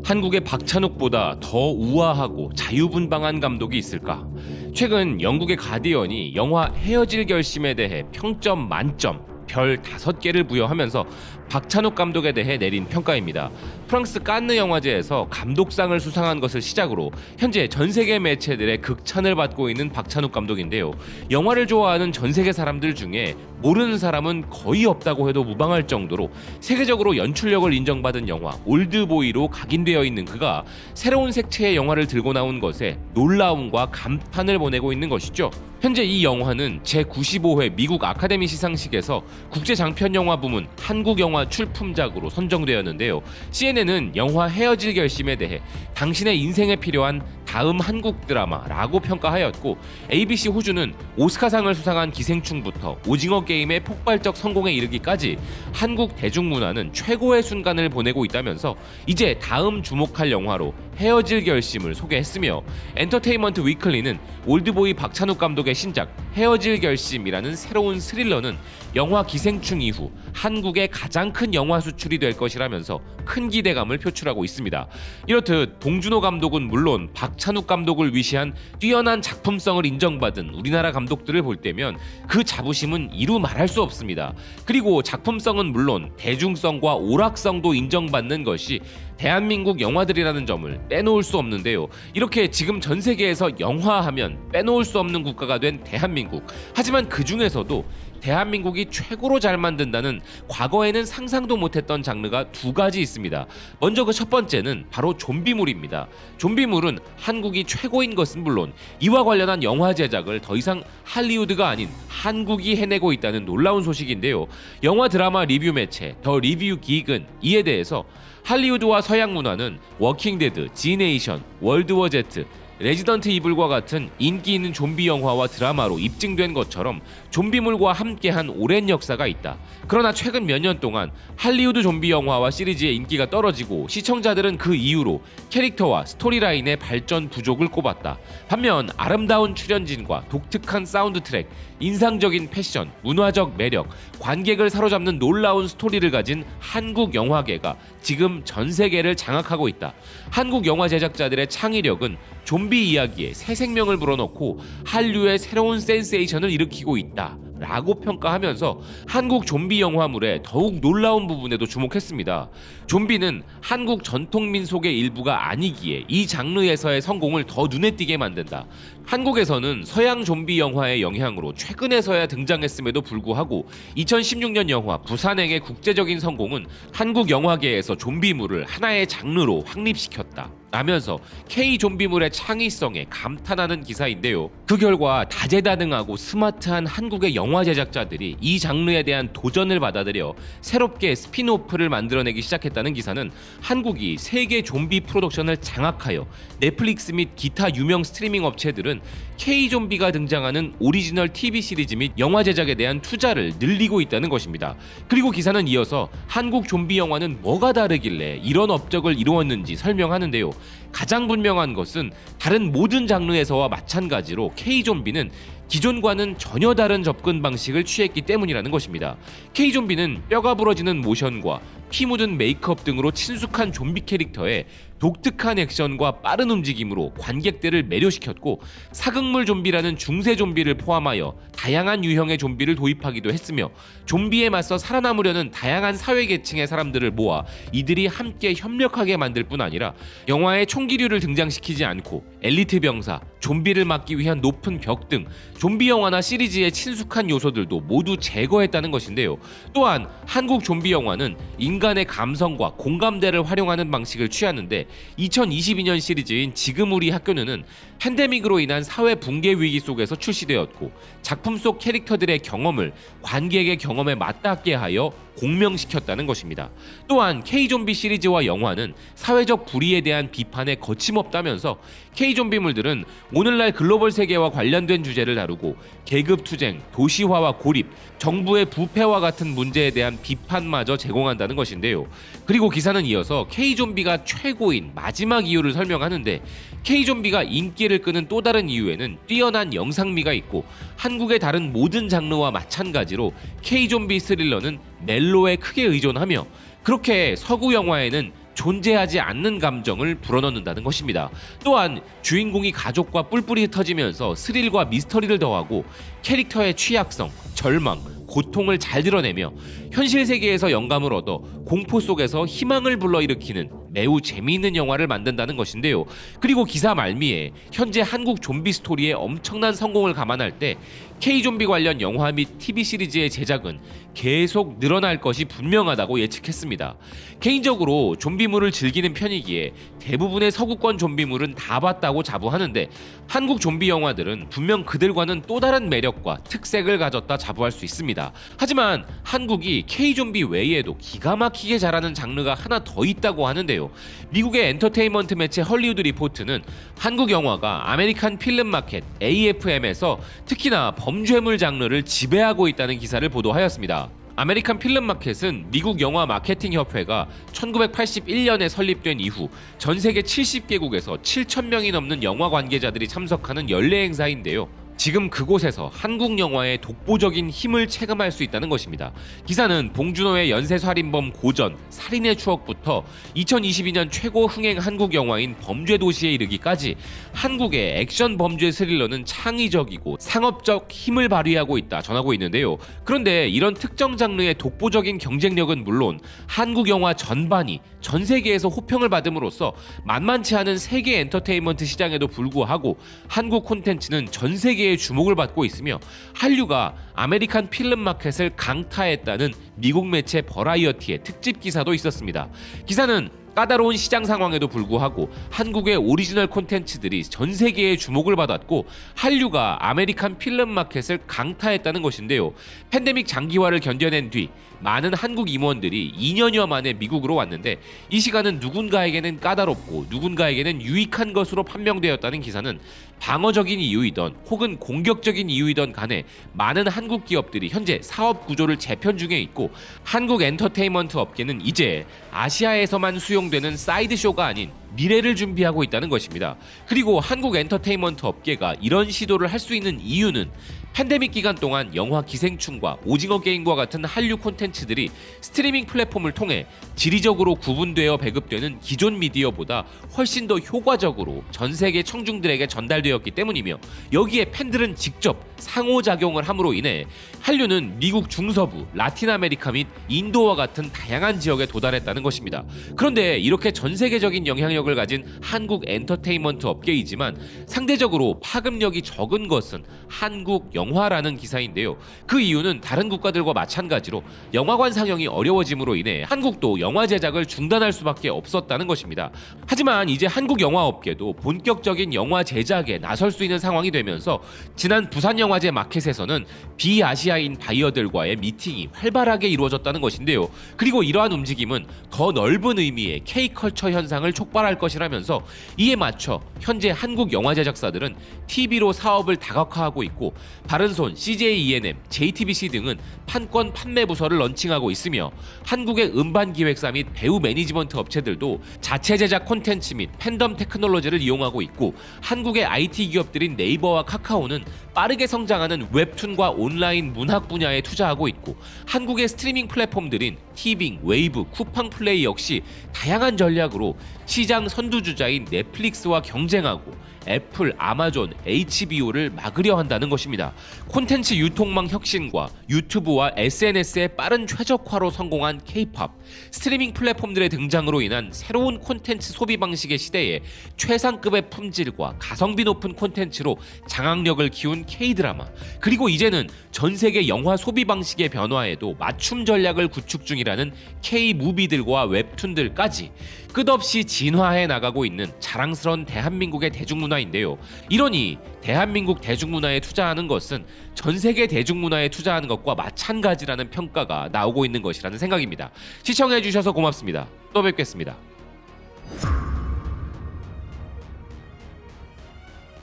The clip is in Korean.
한국의 박찬욱보다 더 우아하고 자유분방한 감독이 있을까? 최근 영국의 가디언이 영화 헤어질 결심에 대해 평점 만점 별 5개를 부여하면서 박찬욱 감독에 대해 내린 평가입니다. 프랑스 칸느 영화제에서 감독상을 수상한 것을 시작으로 현재 전 세계 매체들의 극찬을 받고 있는 박찬욱 감독인데요. 영화를 좋아하는 전 세계 사람들 중에 모르는 사람은 거의 없다고 해도 무방할 정도로 세계적으로 연출력을 인정받은 영화 올드보이로 각인되어 있는 그가 새로운 색채의 영화를 들고 나온 것에 놀라움과 감탄을 보내고 있는 것이죠. 현재 이 영화는 제95회 미국 아카데미 시상식에서 국제장편영화 부문 한국영화 출품작으로 선정되었는데요. CNN은 영화 헤어질 결심에 대해 당신의 인생에 필요한 다음 한국 드라마라고 평가하였고, ABC 호주는 오스카상을 수상한 기생충부터 오징어 게임의 폭발적 성공에 이르기까지 한국 대중문화는 최고의 순간을 보내고 있다면서 이제 다음 주목할 영화로 헤어질 결심을 소개했으며, 엔터테인먼트 위클리는 올드보이 박찬욱 감독의 신작 헤어질 결심이라는 새로운 스릴러는 영화 기생충 이후 한국의 가장 큰 영화 수출이 될 것이라면서 큰 기대감을 표출하고 있습니다. 이렇듯 봉준호 감독은 물론 박찬욱 감독을 위시한 뛰어난 작품성을 인정받은 우리나라 감독들을 볼 때면 그 자부심은 이루 말할 수 없습니다. 그리고 작품성은 물론 대중성과 오락성도 인정받는 것이 대한민국 영화들이라는 점을 빼놓을 수 없는데요. 이렇게 지금 전 세계에서 영화하면 빼놓을 수 없는 국가가 된 대한민국. 하지만 그 중에서도 대한민국이 최고로 잘 만든다는 과거에는 상상도 못했던 장르가 두 가지 있습니다. 먼저 그 첫 번째는 바로 좀비물입니다. 좀비물은 한국이 최고인 것은 물론 이와 관련한 영화 제작을 더 이상 할리우드가 아닌 한국이 해내고 있다는 놀라운 소식인데요. 영화 드라마 리뷰 매체 더 리뷰 기익은 이에 대해서 할리우드와 서양 문화는 워킹데드, 지네이션, 월드워 Z, 레지던트 이블과 같은 인기 있는 좀비 영화와 드라마로 입증된 것처럼 좀비물과 함께한 오랜 역사가 있다. 그러나 최근 몇 년 동안 할리우드 좀비 영화와 시리즈의 인기가 떨어지고 시청자들은 그 이유로 캐릭터와 스토리라인의 발전 부족을 꼽았다. 반면 아름다운 출연진과 독특한 사운드 트랙, 인상적인 패션, 문화적 매력, 관객을 사로잡는 놀라운 스토리를 가진 한국 영화계가 지금 전 세계를 장악하고 있다. 한국 영화 제작자들의 창의력은 좀비 이야기에 새 생명을 불어넣고 한류의 새로운 센세이션을 일으키고 있다 라고 평가하면서 한국 좀비 영화물의 더욱 놀라운 부분에도 주목했습니다. 좀비는 한국 전통 민속의 일부가 아니기에 이 장르에서의 성공을 더 눈에 띄게 만든다. 한국에서는 서양 좀비 영화의 영향으로 최근에서야 등장했음에도 불구하고 2016년 영화 부산행의 국제적인 성공은 한국 영화계에서 좀비물을 하나의 장르로 확립시켰다 라면서 K 좀비물의 창의성에 감탄하는 기사인데요. 그 결과 다재다능하고 스마트한 한국의 영화 제작자들이 이 장르에 대한 도전을 받아들여 새롭게 스핀오프를 만들어내기 시작했다는 기사는 한국이 세계 좀비 프로덕션을 장악하여 넷플릭스 및 기타 유명 스트리밍 업체들은 K 좀비가 등장하는 오리지널 TV 시리즈 및 영화 제작에 대한 투자를 늘리고 있다는 것입니다. 그리고 기사는 이어서 한국 좀비 영화는 뭐가 다르길래 이런 업적을 이루었는지 설명하는데요. 가장 분명한 것은 다른 모든 장르에서와 마찬가지로 K-좀비는 기존과는 전혀 다른 접근 방식을 취했기 때문이라는 것입니다. K-좀비는 뼈가 부러지는 모션과 피 묻은 메이크업 등으로 친숙한 좀비 캐릭터에 독특한 액션과 빠른 움직임으로 관객들을 매료시켰고, 사극물 좀비라는 중세 좀비를 포함하여 다양한 유형의 좀비를 도입하기도 했으며, 좀비에 맞서 살아남으려는 다양한 사회계층의 사람들을 모아 이들이 함께 협력하게 만들 뿐 아니라 영화에 총기류를 등장시키지 않고 엘리트 병사, 좀비를 막기 위한 높은 벽 등 좀비 영화나 시리즈의 친숙한 요소들도 모두 제거했다는 것인데요. 또한 한국 좀비 영화는 인간의 감성과 공감대를 활용하는 방식을 취하는데, 2022년 시리즈인 지금 우리 학교는 팬데믹으로 인한 사회 붕괴 위기 속에서 출시되었고, 작품 속 캐릭터들의 경험을 관객의 경험에 맞닿게 하여 공명시켰다는 것입니다. 또한 K-좀비 시리즈와 영화는 사회적 불의에 대한 비판에 거침없다면서 K-좀비물들은 오늘날 글로벌 세계와 관련된 주제를 다루고 계급투쟁, 도시화와 고립, 정부의 부패와 같은 문제에 대한 비판마저 제공한다는 것인데요. 그리고 기사는 이어서 K-좀비가 최고인 마지막 이유를 설명하는데, K-좀비가 인기를 끄는 또 다른 이유에는 뛰어난 영상미가 있고, 한국의 다른 모든 장르와 마찬가지로 K-좀비 스릴러는 멜로에 크게 의존하며, 그렇게 서구 영화에는 존재하지 않는 감정을 불어넣는다는 것입니다. 또한 주인공이 가족과 뿔뿔이 흩어지면서 스릴과 미스터리를 더하고 캐릭터의 취약성, 절망, 고통을 잘 드러내며 현실 세계에서 영감을 얻어 공포 속에서 희망을 불러일으키는 매우 재미있는 영화를 만든다는 것인데요. 그리고 기사 말미에 현재 한국 좀비 스토리의 엄청난 성공을 감안할 때 K-좀비 관련 영화 및 TV 시리즈의 제작은 계속 늘어날 것이 분명하다고 예측했습니다. 개인적으로 좀비물을 즐기는 편이기에 대부분의 서구권 좀비물은 다 봤다고 자부하는데 한국 좀비 영화들은 분명 그들과는 또 다른 매력과 특색을 가졌다 자부할 수 있습니다. 하지만 한국이 K-좀비 외에도 기가 막히게 잘하는 장르가 하나 더 있다고 하는데요. 미국의 엔터테인먼트 매체 헐리우드 리포트는 한국 영화가 아메리칸 필름 마켓 AFM에서 특히나 범죄물 장르를 지배하고 있다는 기사를 보도하였습니다. 아메리칸 필름 마켓은 미국 영화 마케팅 협회가 1981년에 설립된 이후 전 세계 70개국에서 7,000명이 넘는 영화 관계자들이 참석하는 연례 행사인데요. 지금 그곳에서 한국 영화의 독보적인 힘을 체감할 수 있다는 것입니다. 기사는 봉준호의 연쇄살인범 고전, 살인의 추억부터 2022년 최고 흥행 한국 영화인 범죄도시에 이르기까지 한국의 액션 범죄 스릴러는 창의적이고 상업적 힘을 발휘하고 있다 전하고 있는데요. 그런데 이런 특정 장르의 독보적인 경쟁력은 물론 한국 영화 전반이 전 세계에서 호평을 받음으로써 만만치 않은 세계 엔터테인먼트 시장에도 불구하고 한국 콘텐츠는 전 세계의 주목을 받고 있으며 한류가 아메리칸 필름 마켓을 강타했다는 미국 매체 버라이어티의 특집 기사도 있었습니다. 기사는 까다로운 시장 상황에도 불구하고 한국의 오리지널 콘텐츠들이 전 세계의 주목을 받았고 한류가 아메리칸 필름 마켓을 강타했다는 것인데요. 팬데믹 장기화를 견뎌낸 뒤 많은 한국 임원들이 2년여 만에 미국으로 왔는데 이 시간은 누군가에게는 까다롭고 누군가에게는 유익한 것으로 판명되었다는 기사는 방어적인 이유이던 혹은 공격적인 이유이던 간에 많은 한국 기업들이 현재 사업 구조를 재편 중에 있고 한국 엔터테인먼트 업계는 이제 아시아에서만 수용되는 사이드쇼가 아닌 미래를 준비하고 있다는 것입니다. 그리고 한국 엔터테인먼트 업계가 이런 시도를 할 수 있는 이유는 팬데믹 기간 동안 영화 기생충과 오징어 게임과 같은 한류 콘텐츠들이 스트리밍 플랫폼을 통해 지리적으로 구분되어 배급되는 기존 미디어보다 훨씬 더 효과적으로 전 세계 청중들에게 전달되었기 때문이며 여기에 팬들은 직접 상호작용을 함으로 인해 한류는 미국 중서부, 라틴 아메리카 및 인도와 같은 다양한 지역에 도달했다는 것입니다. 그런데 이렇게 전 세계적인 영향력을 가진 한국 엔터테인먼트 업계이지만 상대적으로 파급력이 적은 것은 한국 영화라는 기사인데요. 그 이유는 다른 국가들과 마찬가지로 영화관 상영이 어려워짐으로 인해 한국도 영화 제작을 중단할 수밖에 없었다는 것입니다. 하지만 이제 한국 영화업계도 본격적인 영화 제작에 나설 수 있는 상황이 되면서 지난 부산영화제 마켓에서는 비아시아인 바이어들과의 미팅이 활발하게 이루어졌다는 것인데요. 그리고 이러한 움직임은 더 넓은 의미의 K컬처 현상을 촉발할 것이라면서 이에 맞춰 현재 한국 영화 제작사들은 TV로 사업을 다각화하고 있고 바른손, CJ ENM, JTBC 등은 판권 판매 부서를 런칭하고 있으며 한국의 음반 기획사 및 배우 매니지먼트 업체들도 자체 제작 콘텐츠 및 팬덤 테크놀로지를 이용하고 있고 한국의 IT 기업들인 네이버와 카카오는 빠르게 성장하는 웹툰과 온라인 문학 분야에 투자하고 있고 한국의 스트리밍 플랫폼들인 티빙, 웨이브, 쿠팡 플레이 역시 다양한 전략으로 시장 선두주자인 넷플릭스와 경쟁하고 애플, 아마존, HBO를 막으려 한다는 것입니다. 콘텐츠 유통망 혁신과 유튜브와 SNS의 빠른 최적화로 성공한 K-팝, 스트리밍 플랫폼들의 등장으로 인한 새로운 콘텐츠 소비 방식의 시대에 최상급의 품질과 가성비 높은 콘텐츠로 장악력을 키운 K-드라마, 그리고 이제는 전 세계 영화 소비 방식의 변화에도 맞춤 전략을 구축 중이라는 K-무비들과 웹툰들까지 끝없이 진화해 나가고 있는 자랑스러운 대한민국의 대중문화인데요. 이러니 대한민국 대중문화에 투자하는 것은 전 세계 대중문화에 투자하는 것과 마찬가지라는 평가가 나오고 있는 것이라는 생각입니다. 시청해주셔서 고맙습니다. 또 뵙겠습니다.